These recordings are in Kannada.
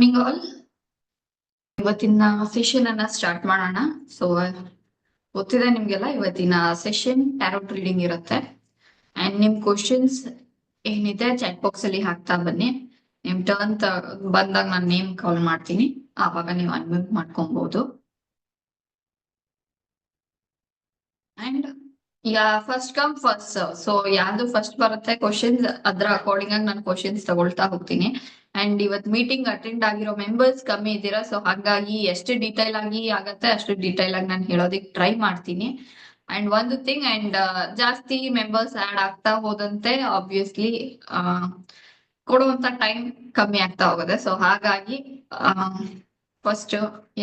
Morning all. ಇವತ್ತಿನ ಸೆಷನ್ ಅನ್ನ ಸ್ಟಾರ್ಟ್ ಮಾಡೋಣ. ಸೊ ಗೊತ್ತಿದೆ ನಿಮ್ಗೆಲ್ಲ, ಇವತ್ತಿನ ಸೆಷನ್ ಟ್ಯಾರೋಟ್ ರೀಡಿಂಗ್ ಇರುತ್ತೆ. ಅಂಡ್ ನಿಮ್ ಕ್ವಶನ್ಸ್ ಏನಿದೆ ಚಾಟ್ ಬಾಕ್ಸ್ ಅಲ್ಲಿ ಹಾಕ್ತಾ ಬನ್ನಿ. ನಿಮ್ ಟರ್ನ್ ಬಂದಾಗ ನಾನು ನೇಮ್ ಕಾಲ್ ಮಾಡ್ತೀನಿ, ಆವಾಗ ನೀವು ಅನ್ಮ್ಯೂಟ್ ಮಾಡ್ಕೊಬಹುದು. ಅಂಡ್ ಈಗ first come first serve. So ಯಾವ್ದು ಫಸ್ಟ್ ಬರುತ್ತೆ ಕ್ವಶನ್ಸ್, ಅದ್ರ ಅಕಾರ್ಡಿಂಗ್ ಆಗಿ ನಾನು ಕ್ವಶನ್ಸ್ ತಗೊಳ್ತಾ ಹೋಗ್ತೀನಿ. ಅಂಡ್ ಇವತ್ ಮೀಟಿಂಗ್ ಅಟೆಂಡ್ ಆಗಿರೋ ಮೆಂಬರ್ಸ್ ಕಮ್ಮಿ ಇದ್ದೀರಾ, ಸೊ ಹಾಗಾಗಿ ಎಷ್ಟು ಡೀಟೈಲ್ ಆಗಿ ಆಗತ್ತೆ ಅಷ್ಟು ಡೀಟೈಲ್ ಆಗಿ ನಾನು ಹೇಳೋದಿಕ್ ಟ್ರೈ ಮಾಡ್ತೀನಿ. ಅಂಡ್ ಒಂದು ಥಿಂಗ್, ಅಂಡ್ ಜಾಸ್ತಿ ಮೆಂಬರ್ಸ್ ಆಡ್ ಆಗ್ತಾ ಹೋದಂತೆ ಆಬ್ವಿಯಸ್ಲಿ ಕೊಡುವಂತ ಟೈಮ್ ಕಮ್ಮಿ ಆಗ್ತಾ ಹೋಗುತ್ತೆ. ಸೊ ಹಾಗಾಗಿ ಫಸ್ಟ್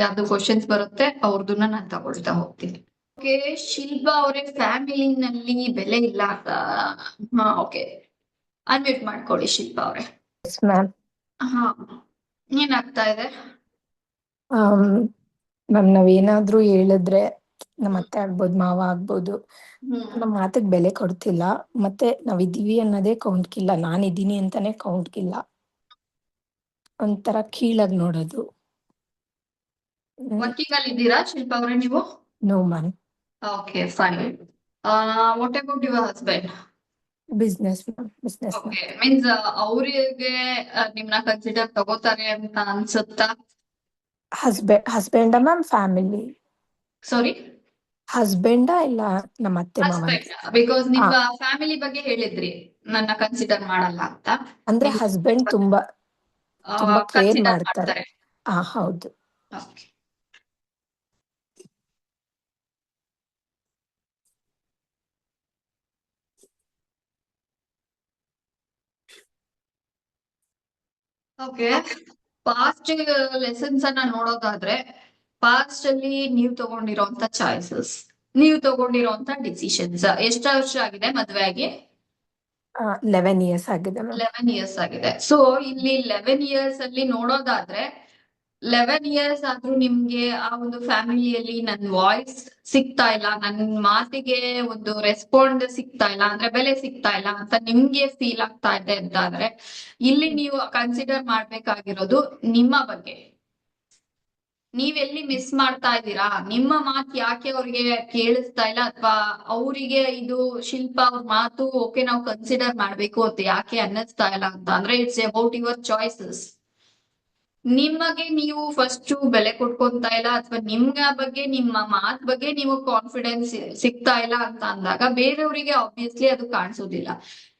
ಯಾವ್ದು ಕ್ವಶನ್ಸ್ ಬರುತ್ತೆ ಅವ್ರದನ್ನ ನಾನು ತಗೊಳ್ತಾ ಹೋಗ್ತೀನಿ. ಓಕೆ, ಶಿಲ್ಪಾ ಅವರೇ ಫ್ಯಾಮಿಲಿನಲ್ಲಿ ಬೆಲೆ ಇಲ್ಲ ಅಂತ. ಓಕೆ, ಅನ್ಮ್ಯೂಟ್ ಮಾಡ್ಕೊಳ್ಳಿ ಶಿಲ್ಪಾ ಅವರೇ. ಹಾ, ಏನಾಗ್ತಾ ಇದೆ ಮ್ಯಾಮ್? ನಾವೇನಾದ್ರೂ ಹೇಳಿದ್ರೆ ನಮ್ಮ ಅತ್ತೆ ಆಗ್ಬೋದು, ಮಾವ ಆಗ್ಬೋದು, ನಮ್ಮ ಮಾತಿಗೆ ಬೆಲೆ ಕೊಡ್ತಿಲ್ಲ. ಮತ್ತೆ ನಾವಿದೀವಿ ಅನ್ನೋದೇ ಕೌಂಟ್ಗಿಲ್ಲ, ನಾನಿದ್ದೀನಿ ಅಂತಾನೆ ಕೌಂಟ್ಗಿಲ್ಲ. ಒಂಥರ ಕೀಳಾಗಿ ನೋಡೋದು. ವರ್ಕಿಂಗ್ ಅಲ್ಲಿ ಇದ್ದೀರಾ ಶಿಲ್ಪಾ ಅವರೇ ನೀವು? No ma'am. Okay, fine. What about your husband? Business okay, means ಅವರಿಗೆ ನಿಮ್ನ ಕನ್ಸಿಡರ್ ತಗೋತಾರೆ ಅಂತ ಅನ್ಸುತ್ತಾ? Husband ma'am? Family? Sorry, husband ಇಲ್ಲ ನಮ್ಮ ಅತ್ತೆ ಮಾವ? ಹಸ್ಬೆಂಡ್. ಬಿಕಾಸ್ ನಿಮ್ಮ ಫ್ಯಾಮಿಲಿ ಬಗ್ಗೆ ಹೇಳಿದ್ರಿ ನನ್ನ ಕನ್ಸಿಡರ್ ಮಾಡಲ್ಲ ಅಂತ. ಅಂದ್ರೆ ಹಸ್ಬೆಂಡ್ ತುಂಬಾ ತುಂಬಾ ಕೇರ್ ಕನ್ಸಿಡರ್ ಮಾಡ್ತಾರೆ. ಮಾಡ್ತಾರೆ. ಹೌದು. Okay, okay. ಪಾಸ್ಟ್ ಲೆಸನ್ಸ್ ಅನ್ನ ನೋಡೋದಾದ್ರೆ, ಪಾಸ್ಟ್ ಅಲ್ಲಿ ನೀವು ತಗೊಂಡಿರೋಂತ ಚಾಯ್ಸಸ್, ನೀವು ತಗೊಂಡಿರೋಂತ ಡಿಸಿಷನ್ಸ್. ಎಷ್ಟು ವರ್ಷ ಆಗಿದೆ ಮದ್ವೆ ಆಗಿ? 11 years ಆಗಿದೆ ಮ್ಯಾಮ್. 11 years ಆಗಿದೆ. ಸೊ ಇಲ್ಲಿ 11 years ಅಲ್ಲಿ ನೋಡೋದಾದ್ರೆ, 11 years ಆದ್ರೂ ನಿಮ್ಗೆ ಆ ಒಂದು ಫ್ಯಾಮಿಲಿಯಲ್ಲಿ ನನ್ ವಾಯ್ಸ್ ಸಿಗ್ತಾ ಇಲ್ಲ, ನನ್ ಮಾತಿಗೆ ಒಂದು ರೆಸ್ಪಾಂಡ್ ಸಿಗ್ತಾ ಇಲ್ಲ, ಅಂದ್ರೆ ಬೆಲೆ ಸಿಗ್ತಾ ಇಲ್ಲ ಅಂತ ನಿಮ್ಗೆ ಫೀಲ್ ಆಗ್ತಾ ಇದೆ ಅಂತ ಆದ್ರೆ, ಇಲ್ಲಿ ನೀವು ಕನ್ಸಿಡರ್ ಮಾಡ್ಬೇಕಾಗಿರೋದು ನಿಮ್ಮ ಬಗ್ಗೆ. ನೀವೆಲ್ಲಿ ಮಿಸ್ ಮಾಡ್ತಾ ಇದ್ದೀರಾ, ನಿಮ್ಮ ಮಾತು ಯಾಕೆ ಅವ್ರಿಗೆ ಕೇಳಿಸ್ತಾ ಇಲ್ಲ, ಅಥವಾ ಅವರಿಗೆ ಇದು ಶಿಲ್ಪಾ ಅವ್ರ ಮಾತು ಓಕೆ ನಾವು ಕನ್ಸಿಡರ್ ಮಾಡ್ಬೇಕು ಅಂತ ಯಾಕೆ ಅನ್ನಿಸ್ತಾ ಇಲ್ಲ ಅಂತ ಅಂದ್ರೆ, ಇಟ್ಸ್ ಅಬೌಟ್ ಯುವರ್ ಚಾಯ್ಸಸ್. ನಿಮಗೆ ನೀವು ಫಸ್ಟ್ ಬೆಲೆ ಕೊಟ್ಕೊಂತಾ ಇಲ್ಲ, ಅಥವಾ ನಿಮ್ಗ ಬಗ್ಗೆ ನಿಮ್ಮ ಮಾತ್ ಬಗ್ಗೆ ನೀವು ಕಾನ್ಫಿಡೆನ್ಸ್ ಸಿಗ್ತಾ ಇಲ್ಲ ಅಂತ ಅಂದಾಗ ಬೇರೆಯವರಿಗೆ ಆಬ್ವಿಯಸ್ಲಿ ಅದು ಕಾಣಿಸೋದಿಲ್ಲ.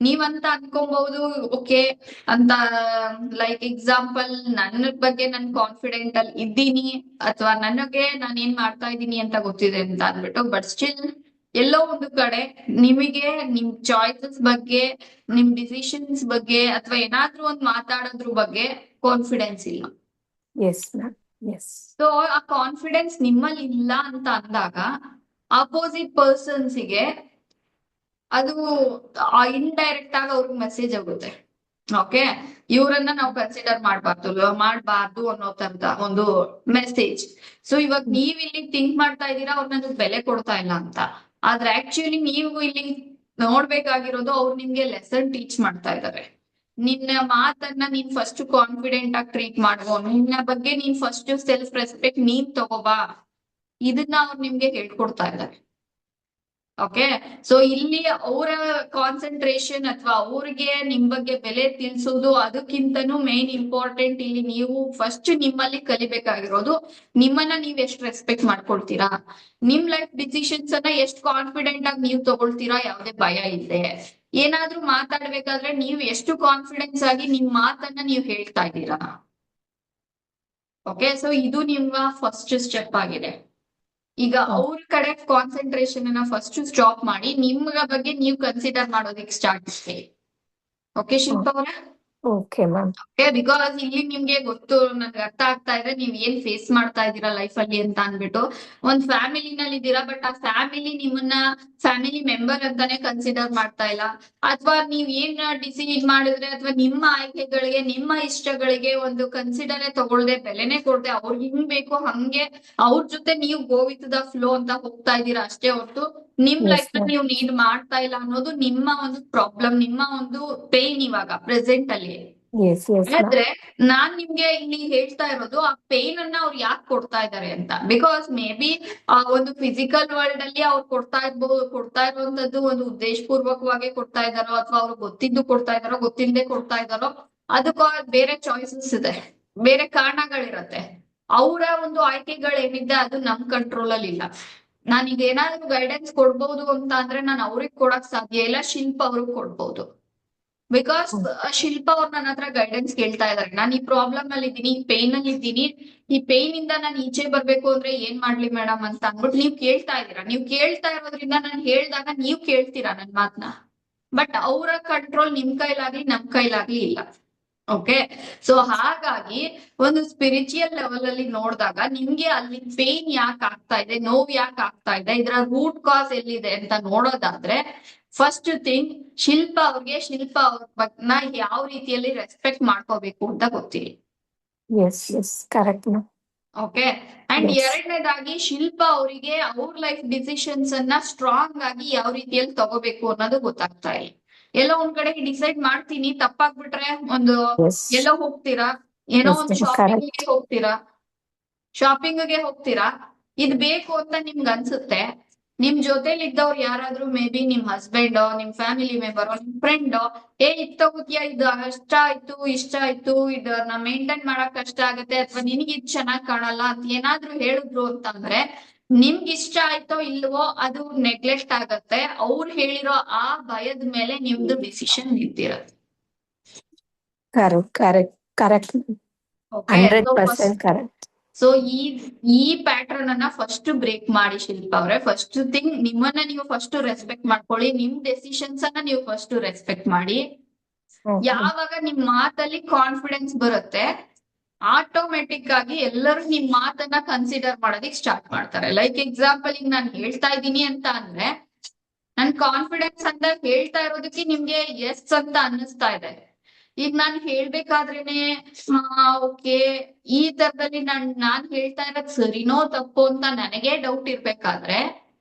ನೀವಂತ ಅನ್ಕೊಬಹುದು ಓಕೆ ಅಂತ, ಲೈಕ್ ಎಕ್ಸಾಂಪಲ್ ನನ್ನ ಬಗ್ಗೆ ನನ್ ಕಾನ್ಫಿಡೆಂಟ್ ಅಲ್ಲಿ ಇದ್ದೀನಿ, ಅಥವಾ ನನಗೆ ನಾನು ಏನ್ ಮಾಡ್ತಾ ಇದ್ದೀನಿ ಅಂತ ಗೊತ್ತಿದೆ ಅಂತ ಅಂದ್ಬಿಟ್ಟು, ಬಟ್ ಸ್ಟಿಲ್ ಎಲ್ಲೋ ಒಂದು ಕಡೆ ನಿಮಗೆ ನಿಮ್ ಚಾಯ್ಸಸ್ ಬಗ್ಗೆ, ನಿಮ್ ಡಿಸಿಷನ್ಸ್ ಬಗ್ಗೆ, ಅಥವಾ ಏನಾದ್ರೂ ಒಂದ್ ಮಾತಾಡೋದ್ರ ಬಗ್ಗೆ ಕಾನ್ಫಿಡೆನ್ಸ್ ಇಲ್ಲ. Yes ma'am, yes. ಸೊ ಆ ಕಾನ್ಫಿಡೆನ್ಸ್ ನಿಮ್ಮಲ್ಲಿ ಇಲ್ಲ ಅಂತ ಅಂದಾಗ ಅಪೋಸಿಟ್ ಪರ್ಸನ್ಸ್ಗೆ ಅದು ಇಂಡೈರೆಕ್ಟ್ ಆಗಿ ಅವ್ರಿಗೆ ಮೆಸೇಜ್ ಆಗುತ್ತೆ, ಓಕೆ ಇವರನ್ನ ನಾವು ಕನ್ಸಿಡರ್ ಮಾಡ್ಬಾರ್ದು ಅನ್ನೋ ತರದ ಒಂದು ಮೆಸೇಜ್. ಸೊ ಇವಾಗ ನೀವ್ ಇಲ್ಲಿ ಥಿಂಕ್ ಮಾಡ್ತಾ ಇದ್ದೀರಾ ಅವ್ರನ್ನ ಬೆಲೆ ಕೊಡ್ತಾ ಇಲ್ಲ ಅಂತ, ಆದ್ರೆ ಆಕ್ಚುಲಿ ನೀವು ಇಲ್ಲಿ ನೋಡ್ಬೇಕಾಗಿರೋದು ಅವ್ರು ನಿಮ್ಗೆ ಲೆಸನ್ ಟೀಚ್ ಮಾಡ್ತಾ ಇದ್ದಾರೆ. ನಿನ್ನ ಮಾತನ್ನ ನೀನ್ ಫಸ್ಟ್ ಕಾನ್ಫಿಡೆಂಟ್ ಆಗಿ ಟ್ರೀಟ್ ಮಾಡುವ, ನಿನ್ನ ಬಗ್ಗೆ ನೀನ್ ಫಸ್ಟ್ ಸೆಲ್ಫ್ ರೆಸ್ಪೆಕ್ಟ್ ನೀನ್ ತಗೋಬಾ, ಇದನ್ನ ಅವ್ರು ನಿಮ್ಗೆ ಹೇಳ್ಕೊಡ್ತಾ ಇದ್ದಾರೆ. ಓಕೆ, ಸೊ ಇಲ್ಲಿ ಅವರ ಕಾನ್ಸಂಟ್ರೇಷನ್ ಅಥವಾ ಅವ್ರಿಗೆ ನಿಮ್ ಬಗ್ಗೆ ಬೆಲೆ ತಿಳಿಸೋದು ಅದಕ್ಕಿಂತನೂ ಮೇನ್ ಇಂಪಾರ್ಟೆಂಟ್. ಇಲ್ಲಿ ನೀವು ಫಸ್ಟ್ ನಿಮ್ಮಲ್ಲಿ ಕಲಿಬೇಕಾಗಿರೋದು, ನಿಮ್ಮನ್ನ ನೀವ್ ಎಷ್ಟು ರೆಸ್ಪೆಕ್ಟ್ ಮಾಡ್ಕೊಳ್ತೀರಾ, ನಿಮ್ ಲೈಫ್ ಡಿಸಿಷನ್ಸ್ ಅನ್ನ ಎಷ್ಟು ಕಾನ್ಫಿಡೆಂಟ್ ಆಗಿ ನೀವು ತಗೊಳ್ತೀರಾ, ಯಾವ್ದೇ ಭಯ ಇಲ್ಲದೆ. ಏನಾದ್ರೂ ಮಾತಾಡ್ಬೇಕಾದ್ರೆ ನೀವು ಎಷ್ಟು ಕಾನ್ಫಿಡೆನ್ಸ್ ಆಗಿ ನಿಮ್ ಮಾತನ್ನ ನೀವು ಹೇಳ್ತಾ ಇದ್ದೀರಾ. ಓಕೆ, ಸೊ ಇದು ನಿಮ್ಮ ಫಸ್ಟ್ ಸ್ಟೆಪ್ ಆಗಿದೆ. ಈಗ ಅವ್ರ ಕಡೆ ಕಾನ್ಸಂಟ್ರೇಷನ್ ಅನ್ನ ಫಸ್ಟ್ ಸ್ಟಾಪ್ ಮಾಡಿ ನಿಮ್ಗ ಬಗ್ಗೆ ನೀವು ಕನ್ಸಿಡರ್ ಮಾಡೋದಕ್ಕೆ ಸ್ಟಾರ್ಟ್ ಮಾಡಿ. ಓಕೆ ಶಿಲ್ಪಾ ಅವರ? Okay ma'am. ಬಿಕಾಸ್ ಇಲ್ಲಿ ನಿಮ್ಗೆ ಗೊತ್ತು, ನನ್ಗೆ ಅರ್ಥ ಆಗ್ತಾ ಇದೆ ನೀವ್ ಏನ್ ಫೇಸ್ ಮಾಡ್ತಾ ಇದ್ದೀರಾ ಲೈಫ್ ಅಲ್ಲಿ ಅಂತ ಅನ್ಬಿಟ್ಟು. ಒಂದ್ ಫ್ಯಾಮಿಲಿನಲ್ಲಿ ಇದ್ದೀರಾ, ಬಟ್ ಆ ಫ್ಯಾಮಿಲಿ ನಿಮ್ಮನ್ನ ಫ್ಯಾಮಿಲಿ ಮೆಂಬರ್ ಅಂತಾನೆ ಕನ್ಸಿಡರ್ ಮಾಡ್ತಾ ಇಲ್ಲ, ಅಥವಾ ನೀವ್ ಏನ್ ಡಿಸೈಡ್ ಮಾಡಿದ್ರೆ ಅಥವಾ ನಿಮ್ಮ ಆಯ್ಕೆಗಳಿಗೆ ನಿಮ್ಮ ಇಷ್ಟಗಳಿಗೆ ಒಂದು ಕನ್ಸಿಡರ್ ತಗೊಳ್ದೆ, ಬೆಲೆನೆ ಕೊಡ್ದೆ, ಅವ್ರಿಗೆ ಹಿಂಗ್ ಬೇಕು ಹಂಗೆ ಅವ್ರ ಜೊತೆ ನೀವು ಗೋ ವಿತ್ ದ ಫ್ಲೋ ಅಂತ ಹೋಗ್ತಾ ಇದ್ದೀರಾ ಅಷ್ಟೇ ಹೊರತು ನಿಮ್ ಲೈಫ್ ನೀವು ನೀಡ್ ಮಾಡ್ತಾ ಇಲ್ಲ ಅನ್ನೋದು ನಿಮ್ಮ ಒಂದು ಪ್ರಾಬ್ಲಮ್, ನಿಮ್ಮ ಒಂದು ಪೇನ್ ಇವಾಗ ಪ್ರೆಸೆಂಟ್ ಅಲ್ಲಿ. Yes yes ma'am. ಆದ್ರೆ ನಾನ್ ನಿಮ್ಗೆ ಇಲ್ಲಿ ಹೇಳ್ತಾ ಇರೋದು ಆ ಪೇನ್ ಅನ್ನ ಅವ್ರು ಯಾಕೆ ಕೊಡ್ತಾ ಇದ್ದಾರೆ ಅಂತ. ಬಿಕಾಸ್ ಮೇ ಬಿ ಒಂದು ಫಿಸಿಕಲ್ ವರ್ಲ್ಡ್ ಅಲ್ಲಿ ಅವ್ರು ಕೊಡ್ತಾ ಇರುವಂತದ್ದು ಒಂದು ಉದ್ದೇಶ ಪೂರ್ವಕವಾಗಿ ಕೊಡ್ತಾ ಇದಾರೋ ಅಥವಾ ಅವ್ರು ಗೊತ್ತಿದ್ದು ಕೊಡ್ತಾ ಇದಾರೋ ಗೊತ್ತಿಲ್ಲದೆ ಕೊಡ್ತಾ ಇದಾರೋ ಅದಕ್ಕೂ ಬೇರೆ ಚಾಯ್ಸಸ್ ಇದೆ, ಬೇರೆ ಕಾರಣಗಳಿರತ್ತೆ. ಅವರ ಒಂದು ಆಯ್ಕೆಗಳೇನಿದೆ ಅದು ನಮ್ ಕಂಟ್ರೋಲ್ ಅಲ್ಲಿ ಇಲ್ಲ. ನಾನೀಗ ಏನಾದ್ರು ಗೈಡೆನ್ಸ್ ಕೊಡ್ಬೋದು ಅಂತ ಅಂದ್ರೆ ನಾನು ಅವ್ರಿಗೆ ಕೊಡಕ್ ಸಾಧ್ಯ ಇಲ್ಲ, ಶಿಲ್ಪ ಅವ್ರಿಗೆ ಕೊಡ್ಬೋದು. ಬಿಕಾಸ್ ಶಿಲ್ಪ ಅವ್ರು ನನ್ನ ಹತ್ರ ಗೈಡೆನ್ಸ್ ಕೇಳ್ತಾ ಇದಾರೆ, ನಾನು ಈ ಪ್ರಾಬ್ಲಮ್ ಅಲ್ಲಿ ಇದ್ದೀನಿ, ಈ ಪೇನ್ ಅಲ್ಲಿ ಇದ್ದೀನಿ, ಈ ಪೇನ್ ಇಂದ ನಾನು ಈಚೆ ಬರ್ಬೇಕು ಅಂದ್ರೆ ಏನ್ ಮಾಡ್ಲಿ ಮೇಡಮ್ ಅಂತ ಅಂದ್ಬಿಟ್ಟು ನೀವ್ ಕೇಳ್ತಾ ಇದೀರಾ. ನೀವ್ ಕೇಳ್ತಾ ಇರೋದ್ರಿಂದ ನಾನು ಹೇಳ್ದಾಗ ನೀವ್ ಕೇಳ್ತೀರಾ ನನ್ ಮಾತ್ನ. ಬಟ್ ಅವರ ಕಂಟ್ರೋಲ್ ನಿಮ್ ಕೈಲಾಗ್ಲಿ ನಮ್ ಕೈಲಾಗ್ಲಿ ಇಲ್ಲ. ಓಕೆ, ಸೊ ಹಾಗಾಗಿ ಒಂದು ಸ್ಪಿರಿಚುಯಲ್ ಲೆವೆಲ್ ಅಲ್ಲಿ ನೋಡಿದಾಗ ನಿಮ್ಗೆ ಅಲ್ಲಿ ಪೇನ್ ಯಾಕೆ ಆಗ್ತಾ ಇದೆ, ನೋವು ಯಾಕೆ ಆಗ್ತಾ ಇದೆ, ಇದರ ರೂಟ್ ಕಾಸ್ ಎಲ್ಲಿದೆ ಅಂತ ನೋಡೋದಾದ್ರೆ ಫಸ್ಟ್ ಥಿಂಗ್ ಶಿಲ್ಪ ಅವ್ರ ಬಗ್ಗೆ ಯಾವ ರೀತಿಯಲ್ಲಿ ರೆಸ್ಪೆಕ್ಟ್ ಮಾಡ್ಕೋಬೇಕು ಅಂತ ಗೊತ್ತಿಲ್ಲ. Yes yes correct ma'am. Okay, and Yes. ಎರಡನೇದಾಗಿ ಶಿಲ್ಪ ಅವರಿಗೆ ಅವ್ರ ಲೈಫ್ ಡಿಸಿಷನ್ಸ್ ಅನ್ನ ಸ್ಟ್ರಾಂಗ್ ಆಗಿ ಯಾವ ರೀತಿಯಲ್ಲಿ ತಗೋಬೇಕು ಅನ್ನೋದು ಗೊತ್ತಾಗ್ತಾ ಇಲ್ಲ. ಎಲ್ಲೋ ಒಂದ್ ಕಡೆ ಡಿಸೈಡ್ ಮಾಡ್ತೀನಿ, ತಪ್ಪಾಗ್ಬಿಟ್ರೆ ಒಂದು Yes. ಎಲ್ಲೋ ಹೋಗ್ತೀರಾ, ಏನೋ Yes, ಒಂದು ma'am. Correct. ಶಾಪಿಂಗ್ಗೆ ಹೋಗ್ತೀರಾ, ಇದ್ ಬೇಕು ಅಂತ ನಿಮ್ಗೆ ಅನ್ಸುತ್ತೆ. ನಿಮ್ ಜೊತೆಲಿ ಇದ್ದವ್ರು ಯಾರಾದ್ರೂ ಮೇ ಬಿ ನಿಮ್ ಹಸ್ಬೆಂಡ್, ನಿಮ್ ಫ್ಯಾಮಿಲಿ ಮೆಂಬರ್, ನಿಮ್ ಫ್ರೆಂಡ್ ಇದ್ ತಗೋತಿಯಾ, ಇದು ಇಷ್ಟ ಆಯ್ತು ಇದನ್ನ ಮೇಂಟೈನ್ ಮಾಡಕ್ ಕಷ್ಟ ಆಗತ್ತೆ ಅಥವಾ ನಿನಗೆ ಇದ್ ಚೆನ್ನಾಗ್ ಕಾಣಲ್ಲ ಅಂತ ಏನಾದ್ರೂ ಹೇಳಿದ್ರು ಅಂತಂದ್ರೆ ನಿಮ್ಗೆ ಇಷ್ಟ ಆಯ್ತೋ ಇಲ್ವೋ ಅದು ನೆಗ್ಲೆಕ್ಟ್ ಆಗತ್ತೆ. ಅವ್ರು ಹೇಳಿರೋ ಆ ಭಯದ ಮೇಲೆ ನಿಮ್ದು ಡಿಸಿಷನ್ ನಿಂತಿರತ್ತೆ. Correct. Correct. Correct. Okay, 100% correct. So ಈ ಪ್ಯಾಟರ್ನ್ ಅನ್ನ ಫಸ್ಟ್ ಬ್ರೇಕ್ ಮಾಡಿ ಶಿಲ್ಪ ಅವ್ರೆ. ಫಸ್ಟ್ ಥಿಂಗ್ ನಿಮ್ಮನ್ನ ನೀವು ಫಸ್ಟ್ ರೆಸ್ಪೆಕ್ಟ್ ಮಾಡ್ಕೊಳ್ಳಿ, ನಿಮ್ ಡೆಸಿಷನ್ಸ್ ಅನ್ನ ನೀವು ಫಸ್ಟ್ ರೆಸ್ಪೆಕ್ಟ್ ಮಾಡಿ. Okay. ಯಾವಾಗ ನಿಮ್ ಮಾತಲ್ಲಿ ಕಾನ್ಫಿಡೆನ್ಸ್ ಬರುತ್ತೆ ಆಟೋಮೆಟಿಕ್ ಆಗಿ ಎಲ್ಲರೂ ನಿಮ್ ಮಾತನ್ನ ಕನ್ಸಿಡರ್ ಮಾಡೋದಿಕ್ ಸ್ಟಾರ್ಟ್ ಮಾಡ್ತಾರೆ. ಲೈಕ್ ಎಕ್ಸಾಂಪಲ್ ಈಗ ನಾನು ಹೇಳ್ತಾ ಇದ್ದೀನಿ ಅಂತ ಅಂದ್ರೆ ನನ್ ಕಾನ್ಫಿಡೆನ್ಸ್ ಅಂತ ಹೇಳ್ತಾ ಇರೋದಕ್ಕೆ ನಿಮ್ಗೆ ಎಸ್ ಅಂತ ಅನ್ನಿಸ್ತಾ ಇದೆ. ಈಗ ನಾನ್ ಹೇಳ್ಬೇಕಾದ್ರೇನೆ ಓಕೆ ಈ ತರದಲ್ಲಿ ನಾನ್ ಹೇಳ್ತಾ ಇರೋದ್ ಸರಿನೋ ತಪ್ಪೋ ಅಂತ ನನಗೆ ಡೌಟ್ ಇರ್ಬೇಕಾದ್ರೆ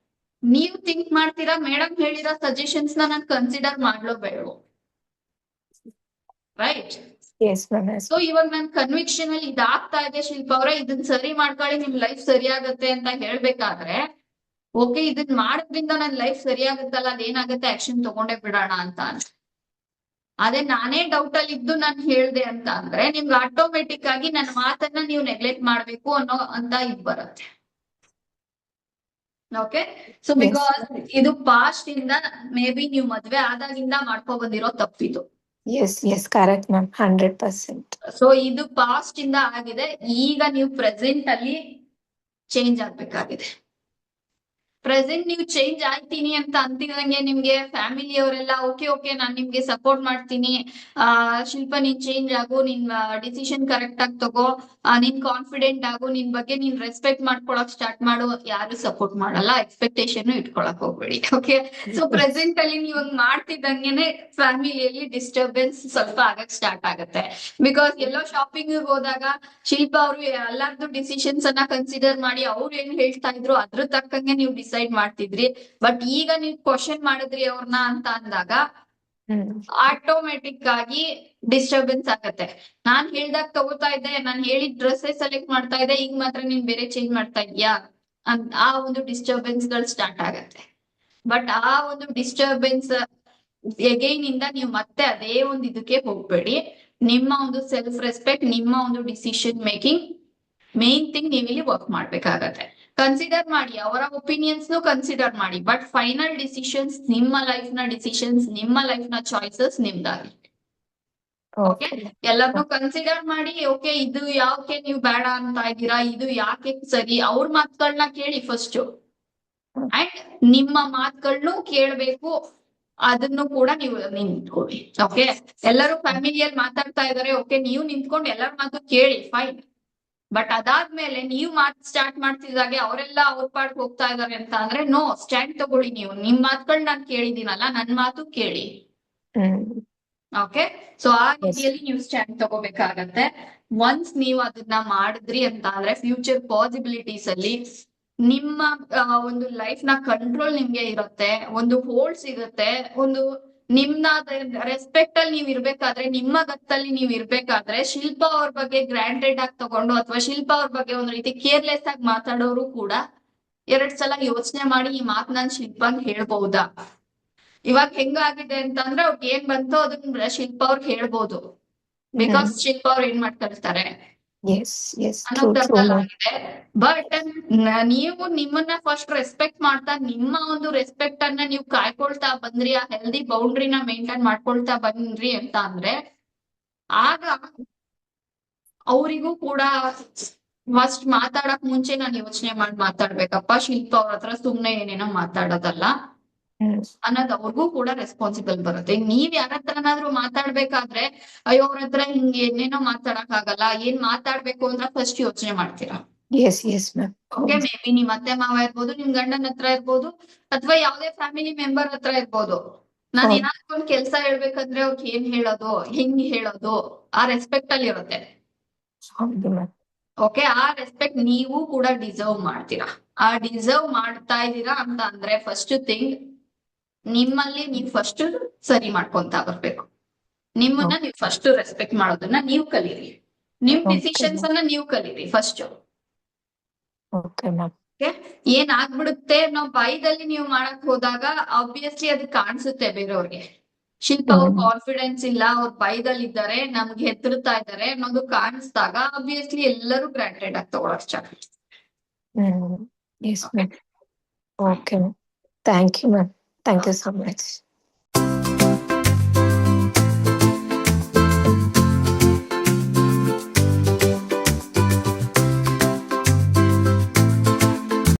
ನೀವ್ ಥಿಂಕ್ ಮಾಡ್ತೀರಾ ಮೇಡಮ್ ಹೇಳಿರೋ ಸಜೆಷನ್ಸ್ ನಾನ್ ಕನ್ಸಿಡರ್ ಮಾಡ್ಲೋ ಬೇಡವೋ, right? Yes, ma'am. Yes. So ಇವಾಗ ನನ್ ಕನ್ವಿಕ್ಷನ್ ಅಲ್ಲಿ ಇದಾಗ್ತಾ ಇದೆ ಶಿಲ್ಪ ಅವ್ರೆ, ಇದನ್ ಸರಿ ಮಾಡ್ಕೊಳ್ಳಿ ನಿಮ್ ಲೈಫ್ ಸರಿ ಆಗತ್ತೆ ಅಂತ ಹೇಳ್ಬೇಕಾದ್ರೆ ಓಕೆ ಇದನ್ ಮಾಡೋದ್ರಿಂದ ನನ್ ಲೈಫ್ ಸರಿ ಆಗುತ್ತಲ್ಲ, ಅದೇನಾಗತ್ತೆ ಆಕ್ಷನ್ ತಗೊಂಡೇ ಬಿಡೋಣ ಅಂತ ಅದೇ ನಾನೇ ಡೌಟ್ ಅಲ್ಲಿ ಇದ್ದು ನಾನು ಹೇಳ್ದೆ ಅಂತ ಅಂದ್ರೆ ನಿಮ್ಗೆ ಆಟೋಮೆಟಿಕ್ ಆಗಿ ನನ್ನ ಮಾತನ್ನ ನೀವು ನೆಗ್ಲೆಕ್ಟ್ ಮಾಡ್ಬೇಕು ಅನ್ನೋ ಅಂತ ಇದ್ ಬರುತ್ತೆ. Okay, so Yes. ಬಿಕಾಸ್ ಇದು ಪಾಸ್ಟ್ ಇಂದ ಮೇ ಬಿ ನೀವು ಮದ್ವೆ ಆದಾಗಿಂದ ಮಾಡ್ಕೊ ಬಂದಿರೋ ತಪ್ಪಿದು. Yes. Yes. Correct, ma'am. 100%. So ಇದು ಪಾಸ್ಟ್ ಇಂದ ಆಗಿದೆ, ಈಗ ನೀವು ಪ್ರೆಸೆಂಟ್ ಅಲ್ಲಿ ಚೇಂಜ್ ಆಗ್ಬೇಕಾಗಿದೆ. ಪ್ರೆಸೆಂಟ್ ನೀವು ಚೇಂಜ್ ಆಯ್ತೀನಿ ಅಂತ ಅಂತಿದಂಗೆ ನಿಮ್ಗೆ ಫ್ಯಾಮಿಲಿ ಅವರೆಲ್ಲ ಓಕೆ ನಾನ್ ನಿಮ್ಗೆ ಸಪೋರ್ಟ್ ಮಾಡ್ತೀನಿ, ಶಿಲ್ಪ ನೀನ್ ಚೇಂಜ್ ಆಗು, ನಿನ್ ಡಿಸಿಷನ್ ಕರೆಕ್ಟ್ ಆಗಿ ತಗೋ, ನೀನ್ ಕಾನ್ಫಿಡೆಂಟ್ ಆಗು, ನಿನ್ ಬಗ್ಗೆ ನೀನ್ ರೆಸ್ಪೆಕ್ಟ್ ಮಾಡ್ಕೊಳಕ್ ಸ್ಟಾರ್ಟ್ ಮಾಡು, ಯಾರು ಸಪೋರ್ಟ್ ಮಾಡಲ್ಲ, ಎಕ್ಸ್ಪೆಕ್ಟೇಷನ್ ಇಟ್ಕೊಳಕ್ ಹೋಗ್ಬೇಡಿ. ಓಕೆ, ಸೊ ಪ್ರೆಸೆಂಟ್ ಅಲ್ಲಿ ನೀವು ಹಂಗ್ ಮಾಡ್ತಿದ್ದಂಗೆನೆ ಫ್ಯಾಮಿಲಿಯಲ್ಲಿ ಡಿಸ್ಟರ್ಬೆನ್ಸ್ ಸ್ವಲ್ಪ ಆಗಕ್ ಸ್ಟಾರ್ಟ್ ಆಗತ್ತೆ. ಬಿಕಾಸ್ ಎಲ್ಲೋ ಶಾಪಿಂಗ್ ಹೋದಾಗ ಶಿಲ್ಪ ಅವರು ಎಲ್ಲಾರ್ದು ಡಿಸಿಷನ್ಸ್ ಅನ್ನ ಕನ್ಸಿಡರ್ ಮಾಡಿ ಅವ್ರು ಏನ್ ಹೇಳ್ತಾ ಇದ್ರು ಅದ್ರ ತಕ್ಕಂಗೆ ನೀವು ಡಿಸೈಡ್ ಮಾಡ್ತಿದ್ರಿ. ಬಟ್ ಈಗ ನೀವು ಕ್ವಶನ್ ಮಾಡಿದ್ರಿ ಅವ್ರನ್ನ ಅಂತ ಅಂದಾಗ ಆಟೋಮೆಟಿಕ್ ಆಗಿ ಡಿಸ್ಟರ್ಬೆನ್ಸ್ ಆಗತ್ತೆ. ನಾನ್ ಹೇಳ್ದಾಗ ತಗೋತಾ ಇದ್ದೆ, ನಾನ್ ಹೇಳಿದ ಡ್ರೆಸ್ ಸೆಲೆಕ್ಟ್ ಮಾಡ್ತಾ ಇದ್ದೆ, ಈಗ ಮಾತ್ರ ನೀನ್ ಬೇರೆ ಚೇಂಜ್ ಮಾಡ್ತಾ ಇದ್ಯಾ ಅಂತ ಆ ಒಂದು ಡಿಸ್ಟರ್ಬೆನ್ಸ್ ಗಳು ಸ್ಟಾರ್ಟ್ ಆಗತ್ತೆ. ಬಟ್ ಆ ಒಂದು ಡಿಸ್ಟರ್ಬೆನ್ಸ್ ಎಗೈನ್ ಇಂದ ನೀವು ಮತ್ತೆ ಅದೇ ಒಂದು ಇದಕ್ಕೆ ಹೋಗ್ಬೇಡಿ. ನಿಮ್ಮ ಒಂದು ಸೆಲ್ಫ್ ರೆಸ್ಪೆಕ್ಟ್, ನಿಮ್ಮ ಒಂದು ಡಿಸಿಷನ್ ಮೇಕಿಂಗ್ ಮೇನ್ ಥಿಂಗ್ ನೀವು ಇಲ್ಲಿ ವರ್ಕ್ ಮಾಡ್ಬೇಕಾಗತ್ತೆ. ಕನ್ಸಿಡರ್ ಮಾಡಿ, ಅವರ ಒಪಿನಿಯನ್ಸ್ ಕನ್ಸಿಡರ್ ಮಾಡಿ, ಬಟ್ ಫೈನಲ್ ಡಿಸಿಷನ್ಸ್ ನಿಮ್ಮ ಲೈಫ್ ನ ಡಿಸಿಷನ್ಸ್, ನಿಮ್ಮ ಲೈಫ್ ನ ಚಾಯ್ಸಸ್ ನಿಮ್ದಾಗಿ. ಓಕೆ, ಎಲ್ಲರನ್ನೂ ಕನ್ಸಿಡರ್ ಮಾಡಿ. ಓಕೆ, ಇದು ಯಾಕೆ ನೀವು ಬೇಡ ಅಂತ ಇದ್ದೀರಾ, ಇದು ಯಾಕೆ ಸರಿ, ಅವ್ರ ಮಾತುಗಳನ್ನ ಕೇಳಿ ಫಸ್ಟ್, ಅಂಡ್ ನಿಮ್ಮ ಮಾತುಗಳನ್ನು ಕೇಳ್ಬೇಕು, ಅದನ್ನು ಕೂಡ ನೀವು ನಿಂತ್ಕೊಳ್ಳಿ. ಓಕೆ, ಎಲ್ಲರೂ ಫ್ಯಾಮಿಲಿಯಲ್ಲಿ ಮಾತಾಡ್ತಾ ಇದಾರೆ, ಓಕೆ ನೀವು ನಿಂತ್ಕೊಂಡು ಎಲ್ಲರ ಮಾತು ಕೇಳಿ, ಫೈನ್. ಬಟ್ ಅದಾದ್ಮೇಲೆ ನೀವು ಮಾತು ಸ್ಟಾರ್ಟ್ ಮಾಡ್ತಿದ್ದಾಗೆ ಅವರೆಲ್ಲ ಅವ್ರ ಪಾಡ್ಗೆ ಹೋಗ್ತಾ ಇದಾರೆ ಅಂತ ಅಂದ್ರೆ ನೋ, ಸ್ಟ್ಯಾಂಡ್ ತಗೊಳ್ಳಿ. ನೀವು ನಿಮ್ ಮಾತುಗಳು ನಾನ್ ಕೇಳಿದೀನಲ್ಲ, ನನ್ ಮಾತು ಕೇಳಿ. ಓಕೆ, ಸೊ ಆ ರೀತಿಯಲ್ಲಿ ನೀವು ಸ್ಟ್ಯಾಂಡ್ ತಗೋಬೇಕಾಗತ್ತೆ. ಒನ್ಸ್ ನೀವು ಅದನ್ನ ಮಾಡಿದ್ರಿ ಅಂತ ಅಂದ್ರೆ ಫ್ಯೂಚರ್ ಪಾಸಿಬಿಲಿಟೀಸ್ ಅಲ್ಲಿ ನಿಮ್ಮ ಒಂದು ಲೈಫ್ ನ ಕಂಟ್ರೋಲ್ ನಿಮ್ಗೆ ಇರುತ್ತೆ, ಒಂದು ಹೋಲ್ಡ್ ಸಿಗುತ್ತೆ, ಒಂದು ನಿಮ್ನ ರೆಸ್ಪೆಕ್ಟ್ ಅಲ್ಲಿ ನೀವ್ ಇರ್ಬೇಕಾದ್ರೆ, ನಿಮ್ಮ ಗತ್ತಲ್ಲಿ ನೀವ್ ಇರ್ಬೇಕಾದ್ರೆ, ಶಿಲ್ಪಾ ಅವ್ರ ಬಗ್ಗೆ ಗ್ರಾಂಟೆಡ್ ಆಗಿ ತಗೊಂಡು ಅಥವಾ ಶಿಲ್ಪಾ ಅವ್ರ ಬಗ್ಗೆ ಒಂದ್ ರೀತಿ ಕೇರ್ಲೆಸ್ ಆಗಿ ಮಾತಾಡೋರು ಕೂಡ 2 ಸಲ ಯೋಚನೆ ಮಾಡಿ ಈ ಮಾತ್ ನಾನ್ ಶಿಲ್ಪಾಗ್ ಹೇಳ್ಬಹುದಾ. ಇವಾಗ ಹೆಂಗಾಗಿದೆ ಅಂತಂದ್ರೆ ಅವ್ರಿಗೆ ಏನ್ ಬಂತೋ ಅದನ್ನ ಶಿಲ್ಪಾ ಅವ್ರಿಗೆ ಹೇಳ್ಬೋದು, ಬಿಕಾಸ್ ಶಿಲ್ಪಾ ಅವ್ರು ಏನ್ ಮಾಡ್ತಿರ್ತಾರೆ ಎಸ್ ಎಸ್ ಅನ್ನೋ ಟ್ರೂ ಟ್ರೂ ತರದಲ್ಲಿ ಮ್ಯಾಮ್. ಆಗಿದೆ. ಬಟ್ ನೀವು ನಿಮ್ಮನ್ನ ಫಸ್ಟ್ ರೆಸ್ಪೆಕ್ಟ್ ಮಾಡ್ತಾ, ನಿಮ್ಮ ಒಂದು ರೆಸ್ಪೆಕ್ಟ್ ಅನ್ನ ನೀವು ಕಾಯ್ಕೊಳ್ತಾ ಬಂದ್ರಿ, ಆ ಹೆಲ್ದಿ ಬೌಂಡ್ರಿನ ಮೇಂಟೈನ್ ಮಾಡ್ಕೊಳ್ತಾ ಬಂದ್ರಿ ಅಂತ ಅಂದ್ರೆ, ಆಗ ಅವರಿಗೂ ಕೂಡ ಫಸ್ಟ್ ಮಾತಾಡಕ್ ಮುಂಚೆ ನಾನು ಯೋಚನೆ ಮಾಡಿ ಮಾತಾಡ್ಬೇಕಪ್ಪ, ಶಿಲ್ಪ ಅವ್ರ ಹತ್ರ ಸುಮ್ನೆ ಏನೇನೋ ಮಾತಾಡೋದಲ್ಲ ಅನ್ನೋದು ಅವ್ರಿಗೂ ಕೂಡ ರೆಸ್ಪಾನ್ಸಿಬಲ್ ಬರುತ್ತೆ. ನೀವ್ ಯಾರ ಹತ್ರನಾದ್ರೂ ಮಾತಾಡ್ಬೇಕಾದ್ರೆ ಅಯ್ಯೋ ಅವ್ರ ಹತ್ರ ಹಿಂಗೆ ಏನೇನೋ ಮಾತಾಡಕ್ ಆಗಲ್ಲ, ಏನ್ ಮಾತಾಡ್ಬೇಕು ಅಂತ ಫಸ್ಟ್ ಯೋಚನೆ ಮಾಡ್ತೀರಾ. Yes yes ma'am. Okay, maybe ನಿಮ್ ಅತ್ತೆ ಮಾವ ಇರ್ಬೋದು, ನಿಮ್ ಗಂಡನ ಹತ್ರ ಇರ್ಬೋದು, ಅಥವಾ ಯಾವ್ದೇ ಫ್ಯಾಮಿಲಿ ಮೆಂಬರ್ ಹತ್ರ ಇರ್ಬೋದು. ನಾನ್ ಏನಾದ್ರು ಒಂದ್ ಕೆಲ್ಸ ಹೇಳ್ಬೇಕಂದ್ರೆ ಅವ್ರಿಗೆ ಏನ್ ಹೇಳೋದು, ಹೆಂಗ್ ಹೇಳೋದು, ಆ ರೆಸ್ಪೆಕ್ಟ್ ಅಲ್ಲಿ ಇರುತ್ತೆ. ಹೌದು ಮ್ಯಾಮ್. ಓಕೆ, ಆ ರೆಸ್ಪೆಕ್ಟ್ ನೀವು ಕೂಡ ಡಿಸರ್ವ್ ಮಾಡ್ತೀರಾ. ಆ ಡಿಸರ್ವ್ ಮಾಡ್ತಾ ಇದ್ದೀರಾ ಅಂತ ಅಂದ್ರೆ ಫಸ್ಟ್ ಥಿಂಗ್ ನಿಮ್ಮಲ್ಲಿ ನೀವು ಫಸ್ಟ್ ಸರಿ ಮಾಡ್ಕೊಂತ ಬರ್ಬೇಕು. ನಿಮ್ಮನ್ನ ನೀವು ಫಸ್ಟ್ ರೆಸ್ಪೆಕ್ಟ್ ಮಾಡೋದನ್ನ ನೀವು ಕಲೀರಿ. ನಿಮ್ ಡಿಸಿಷನ್ಸ್ ಅನ್ನ ನೀವು ಕಲೀರಿ ಫಸ್ಟ್. Okay ma'am. ಏನ್ ಆಗ್ಬಿಡುತ್ತೆ ನಾವು ಬಾಯಿದಲ್ಲಿ ನೀವು ಮಾಡಕ್ ಹೋದಾಗ ಆಬ್ವಿಯಸ್ಲಿ ಅದು ಕಾಣಿಸುತ್ತೆ ಬೇರೆಯವ್ರಿಗೆ. ಶಿಲ್ಪ ಅವ್ರ ಕಾನ್ಫಿಡೆನ್ಸ್ ಇಲ್ಲ, ಅವ್ರ ಬಾಯಿದಲ್ಲಿ ಇದ್ದಾರೆ, ನಮ್ಗೆ ಹೆದರ್ತಾ ಇದ್ದಾರೆ ಅನ್ನೋದು ಕಾಣಿಸ್ದಾಗ ಆಬ್ವಿಯಸ್ಲಿ ಎಲ್ಲರೂ ಗ್ರಾಂಟೆಡ್ ಆಗಿ ತಗೊಳಕ್ start. Yes ma'am. Okay ma'am. Thank you ma'am. Thank you so much.